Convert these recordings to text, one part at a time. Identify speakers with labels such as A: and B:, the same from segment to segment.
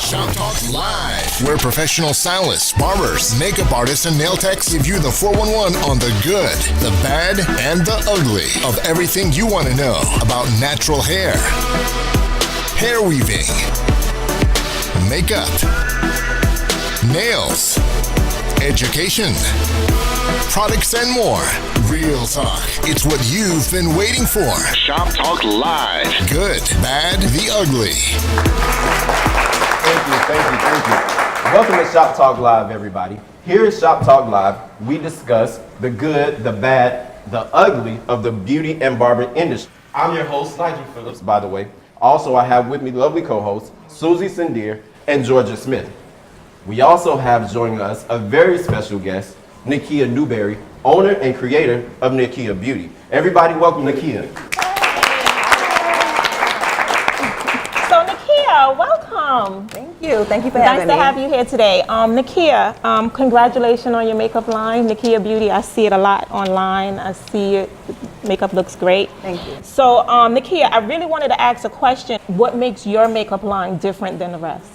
A: Shop Talk Live, where professional stylists, barbers, makeup artists, and nail techs give you the 411 on the good, the bad, and the ugly of everything you want to know about natural hair, hair weaving, makeup, nails, education, products, and more. Real talk. It's what you've been waiting for. Shop Talk Live. Good, bad, the ugly.
B: Thank you. Welcome to Shop Talk Live, everybody. Here at Shop Talk Live, we discuss the good, the bad, the ugly of the beauty and barbering industry. I'm your host, Nigel Phillips, by the way. Also, I have with me lovely co-hosts, Susie Sindir and Georgia Smith. We also have joining us a very special guest, Nakia Newberry, owner and creator of Nakia Beauty. Everybody welcome Nakia.
C: So Nakia, welcome.
D: Thank you for having me.
C: Nice to have you here today. Nakia, congratulations on your makeup line, Nakia Beauty. I see it a lot online. I see it. Makeup looks great.
D: Thank you.
C: So Nakia, I really wanted to ask a question. What makes your makeup line different than the rest?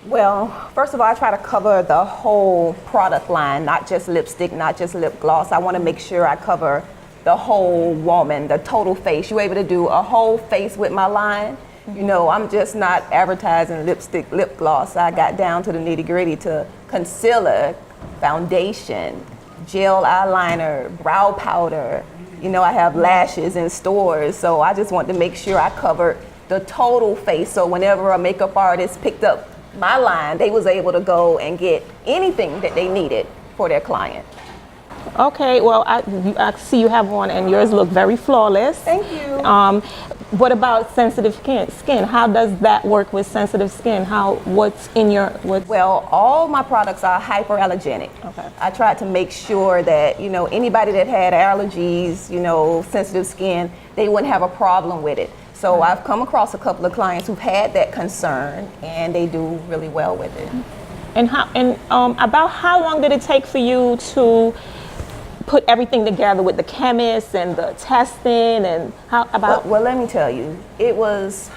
D: Well, first of all, I try to cover the whole product line, not just lipstick, not just lip gloss. I want to make sure I cover the whole woman, the total face. You're able to do a whole face with my line. You know, I'm just not advertising lipstick, lip gloss. I got down to the nitty gritty to concealer, foundation, gel eyeliner, brow powder. You know, I have lashes in stores. So I just want to make sure I cover the total face. So whenever a makeup artist picked up my line, they was able to go and get anything that they needed for their client.
C: Okay, well, I see you have one, and yours look very flawless.
D: Thank you.
C: What about sensitive skin? How does that work with sensitive skin? What's in your,
D: Well, all my products are hyperallergenic.
C: Okay.
D: I tried to make sure that, you know, anybody that had allergies, you know, sensitive skin, they wouldn't have a problem with it. So I've come across a couple of clients who've had that concern, and they do really well with it.
C: And about how long did it take for you to put everything together with the chemists and the testing, and how about?
D: Well, let me tell you, it was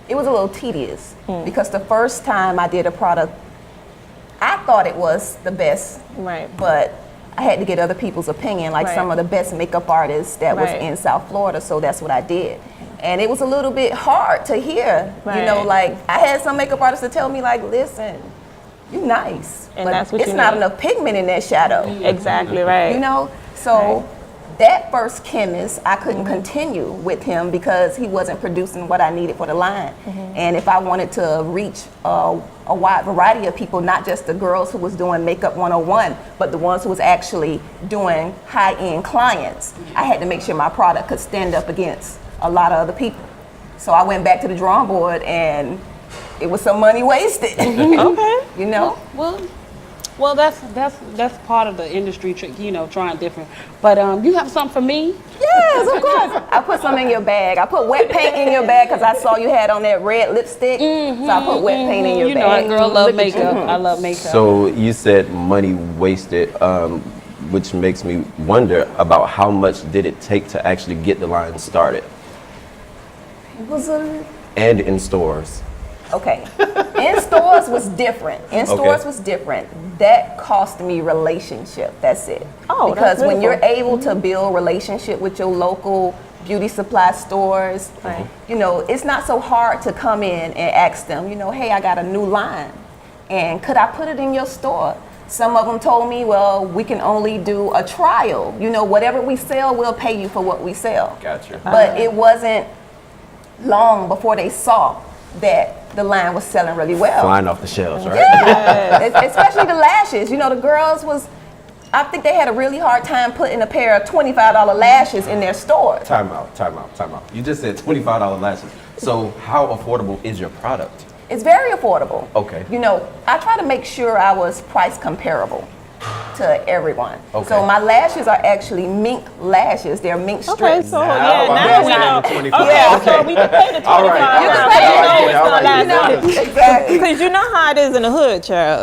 D: a little tedious because the first time I did a product, I thought it was the best,
C: Right.
D: but I had to get other people's opinion, like
C: Right.
D: some of the best makeup artists that was
C: Right.
D: in South Florida, so that's what I did. And it was a little bit hard to hear, you know,
C: Right.
D: like I had some makeup artists to tell me like, listen, you nice,
C: And
D: but
C: that's what
D: it's
C: you
D: not
C: need.
D: enough pigment in that shadow.
C: Exactly right.
D: You know, so that first chemist, I couldn't continue with him because he wasn't producing what I needed for the line. And if I wanted to reach a wide variety of people, not just the girls who was doing Makeup 101, but the ones who was actually doing high-end clients, I had to make sure my product could stand up against a lot of other people. So I went back to the drawing board, and it was some money wasted.
C: Okay.
D: You know?
E: Well, that's part of the industry, you know, trying different. But you have something for me?
D: Yes, of course. I put some in your bag. I put wet paint in your bag because I saw you had on that red lipstick. So I put wet paint in your
E: You
D: bag.
E: know, a girl love
D: Look at you.
E: makeup. I love makeup.
B: So you said money wasted, which makes me wonder about how much did it take to actually get the line started
D: It was a
B: and in stores.
D: Okay. In stores was different. That cost me relationship. That's it.
C: Oh,
D: because
C: that's
D: when you're
C: beautiful.
D: able to build relationship with your local beauty supply stores,
C: Right.
D: you know, it's not so hard to come in and ask them, you know, hey, I got a new line, and could I put it in your store? Some of them told me, well, we can only do a trial. You know, whatever we sell, we'll pay you for what we sell.
B: Gotcha.
D: But it wasn't long before they saw that the line was selling really well.
B: Flying off the shelves, right?
D: Yeah, especially the lashes. You know, the girls I think they had a really hard time putting a pair of $25 lashes in their stores.
B: Time out. You just said $25 lashes. So how affordable is your product?
D: It's very affordable.
B: Okay.
D: You know, I try to make sure I was price comparable to everyone.
B: Okay.
D: So my lashes are actually mink lashes. They're mink strips.
C: Okay, so
B: Now
C: now we
B: I'm
C: know.
B: understanding the 25.
C: Okay, so we can pay the $25.
B: All right.
D: You can
C: So
D: pay
C: you
D: it.
C: know it's
B: All
C: gonna
B: right.
C: last
D: You know, exactly.
C: Because you know how it is in the hood, child.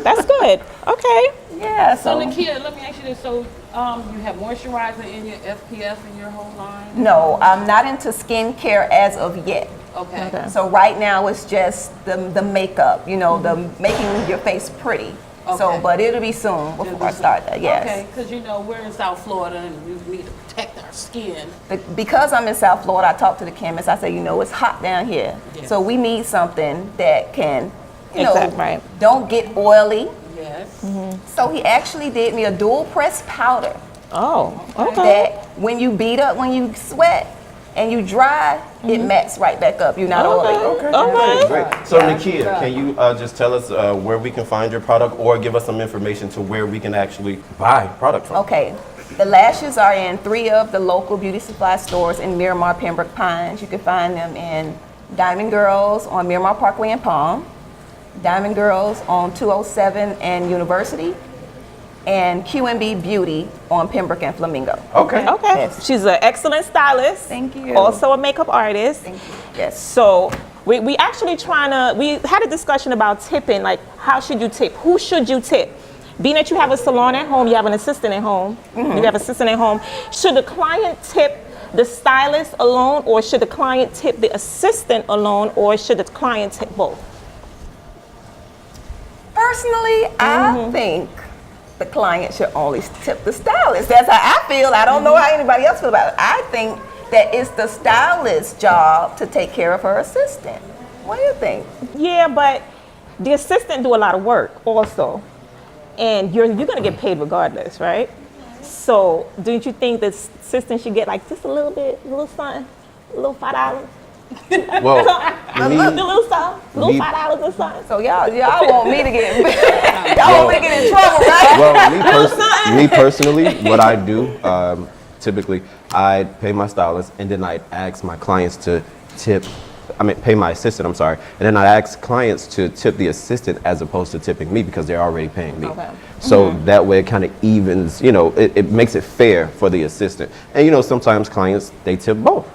C: That's good. Okay.
D: Yeah,
E: So
D: so.
E: Nakia, let me ask you this. So you have moisturizer in your SPF in your whole line?
D: No, I'm not into skincare as of yet.
E: Okay.
D: So right now it's just the makeup, the making your face pretty. So,
E: Okay.
D: but it'll be soon before I start that, yes.
E: Okay, because we're in South Florida and we need to protect our skin.
D: Because I'm in South Florida, I talked to the chemist. I said, it's hot down here.
E: Yes.
D: So we need something that can,
C: Exactly, right.
D: don't get oily.
E: Yes.
D: So he actually did me a dual press powder
C: Oh, okay.
D: that when you beat up, when you sweat and you dry, it mats right back up. You're not oily.
C: Okay.
B: Great. So Nakia, can you just tell us where we can find your product or give us some information to where we can actually buy product from?
D: Okay. The lashes are in 3 of the local beauty supply stores in Miramar, Pembroke Pines. You can find them in Diamond Girls on Miramar Parkway and Palm, Diamond Girls on 207 and University, and Q&B Beauty on Pembroke and Flamingo.
B: Okay.
C: Okay.
D: Yes.
C: She's an excellent stylist.
D: Thank you.
C: Also a makeup artist.
D: Thank you. Yes.
C: So we actually we had a discussion about tipping, like how should you tip? Who should you tip? Being that you have a salon at home, you have an assistant at home, you have an assistant at home, should the client tip the stylist alone, or should the client tip the assistant alone, or should the client tip both?
D: Personally, I think the client should only tip the stylist. That's how I feel. I don't know how anybody else feels about it. I think that it's the stylist's job to take care of her assistant. What do you think?
C: Yeah, but the assistant do a lot of work also, and you're gonna get paid regardless, right? So don't you think the assistant should get like just a little bit, a little something, a little $5?
B: Well,
C: A little something, little
B: me-
C: $5 or something.
D: So y'all want me to get y'all want me to get in trouble, right?
B: Well, me personally, what I do, typically, I pay my stylist and then I ask my clients to pay my assistant, I'm sorry. And then I ask clients to tip the assistant as opposed to tipping me because they're already paying me.
C: Okay.
B: So that way it kind of evens, it makes it fair for the assistant. And sometimes clients, they tip both,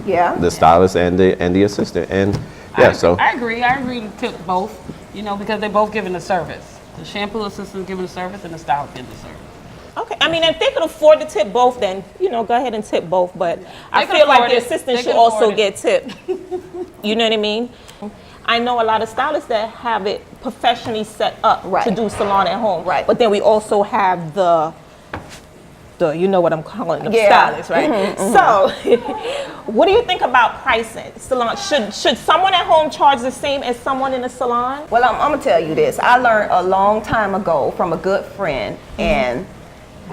D: Yeah.
B: the stylist and the assistant. And yeah, so.
E: I agree to tip both, because they're both giving the service. The shampoo assistant giving the service and the stylist giving the service.
C: Okay, I mean, if they could afford to tip both, then go ahead and tip both. But I
E: can
C: feel like
E: afford
C: the
E: it.
C: assistant
E: They
C: should
E: can
C: also
E: afford
C: get tipped. You know what I mean? I know a lot of stylists that have it professionally set up
D: Right.
C: to do salon at home.
D: Right.
C: But then we also have the you know what I'm calling them,
D: Yeah.
C: stylists, right? So, what do you think about pricing? Salon should someone at home charge the same as someone in a salon?
D: Well, I'm gonna tell you this. I learned a long time ago from a good friend, and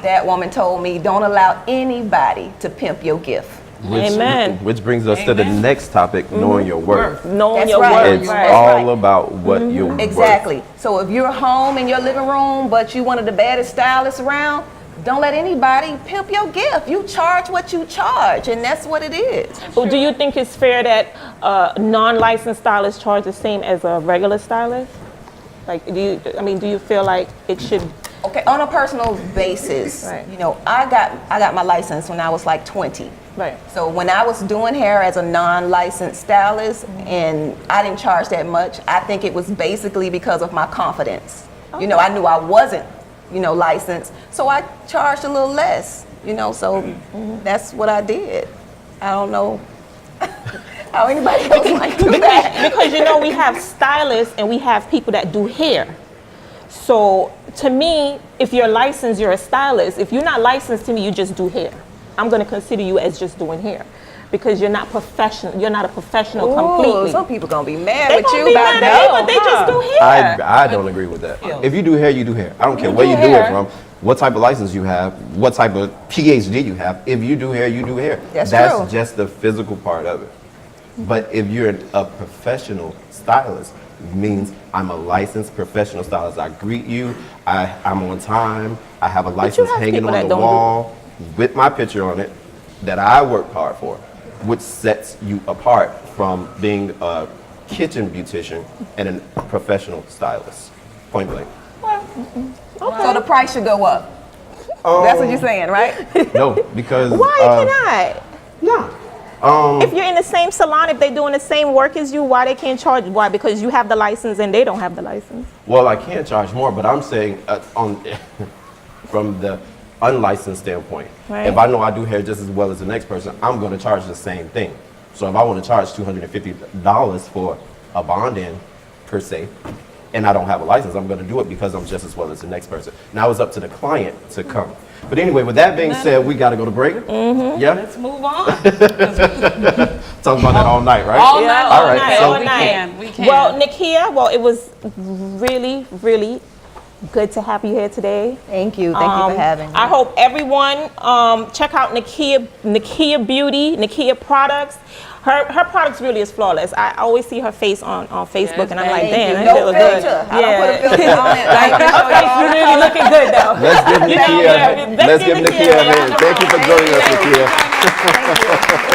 D: that woman told me, don't allow anybody to pimp your gift.
C: Amen.
B: Which brings us to the
E: Amen.
B: next topic, knowing your worth.
C: Knowing
D: That's
C: your
D: right.
C: worth.
B: It's
C: Right.
B: all
D: right.
B: about what you're worth.
D: Exactly. So if you're home in your living room, but you one of the baddest stylists around, don't let anybody pimp your gift. You charge what you charge, and that's what it is.
C: So do you think it's fair that non-licensed stylists charge the same as a regular stylist? Like, do you feel like it should?
D: Okay, on a personal basis,
C: Right.
D: I got my license when I was like 20.
C: Right.
D: So when I was doing hair as a non-licensed stylist, and I didn't charge that much, I think it was basically because of my confidence. I knew I wasn't, licensed, so I charged a little less. So that's what I did. I don't know how anybody else might do that.
C: Because we have stylists and we have people that do hair. So to me, if you're licensed, you're a stylist. If you're not licensed, to me, you just do hair. I'm going to consider you as just doing hair because you're not professional. You're not a professional completely.
D: Some people gonna be mad
C: They
D: with
C: gonna
D: you
C: be
D: about
C: mad at me,
D: that.
C: but they just do hair.
B: I don't agree with that. If you do hair, you do hair. I don't care where you do it from, what type of license you have, what type of PhD you have. If you do hair, you do hair.
D: That's true.
B: just the physical part of it. But if you're a professional stylist, it means I'm a licensed professional stylist. I greet you. I'm on time. I have a license
C: have
B: hanging
C: people
B: on
C: that
B: the
C: don't do-
B: wall with my picture on it that I worked hard for, which sets you apart from being a kitchen beautician and a professional stylist. Point blank.
D: So the price should go up. That's what you're saying, right?
B: No, because
C: Why it cannot?
B: no.
C: If you're in the same salon, if they're doing the same work as you, why they can't charge? Why? Because you have the license and they don't have the license.
B: Well, I can charge more, but I'm saying from the unlicensed standpoint,
C: Right.
B: if I know I do hair just as well as the next person, I'm going to charge the same thing. So if I want to charge $250 for a bond-in, per se, and I don't have a license, I'm going to do it because I'm just as well as the next person. Now it's up to the client to come. But anyway, with that being said, we got to go to break.
C: Mm-hmm.
B: Yeah?
E: Let's move on.
B: Talk about that all night, right?
E: All
C: Yeah,
E: night,
B: all right, so-
E: we can. We can.
C: Well, Nakia, well, it was really, really good to have you here today.
D: Thank you. Thank you for having me.
C: I hope everyone check out Nakia Beauty, Nakia Products. Her products really is flawless. I always see her face on Facebook, and I'm like, damn, that
D: No
C: look good.
D: filter. I don't put a filter on it. Like,
C: Her face is really looking good though.
B: Let's give Nakia,
C: let's give Nakia a
B: a hand.
C: round of
B: Thank you for
C: applause.
B: joining us,
C: Thank you.
B: Nakia.
D: Thank you.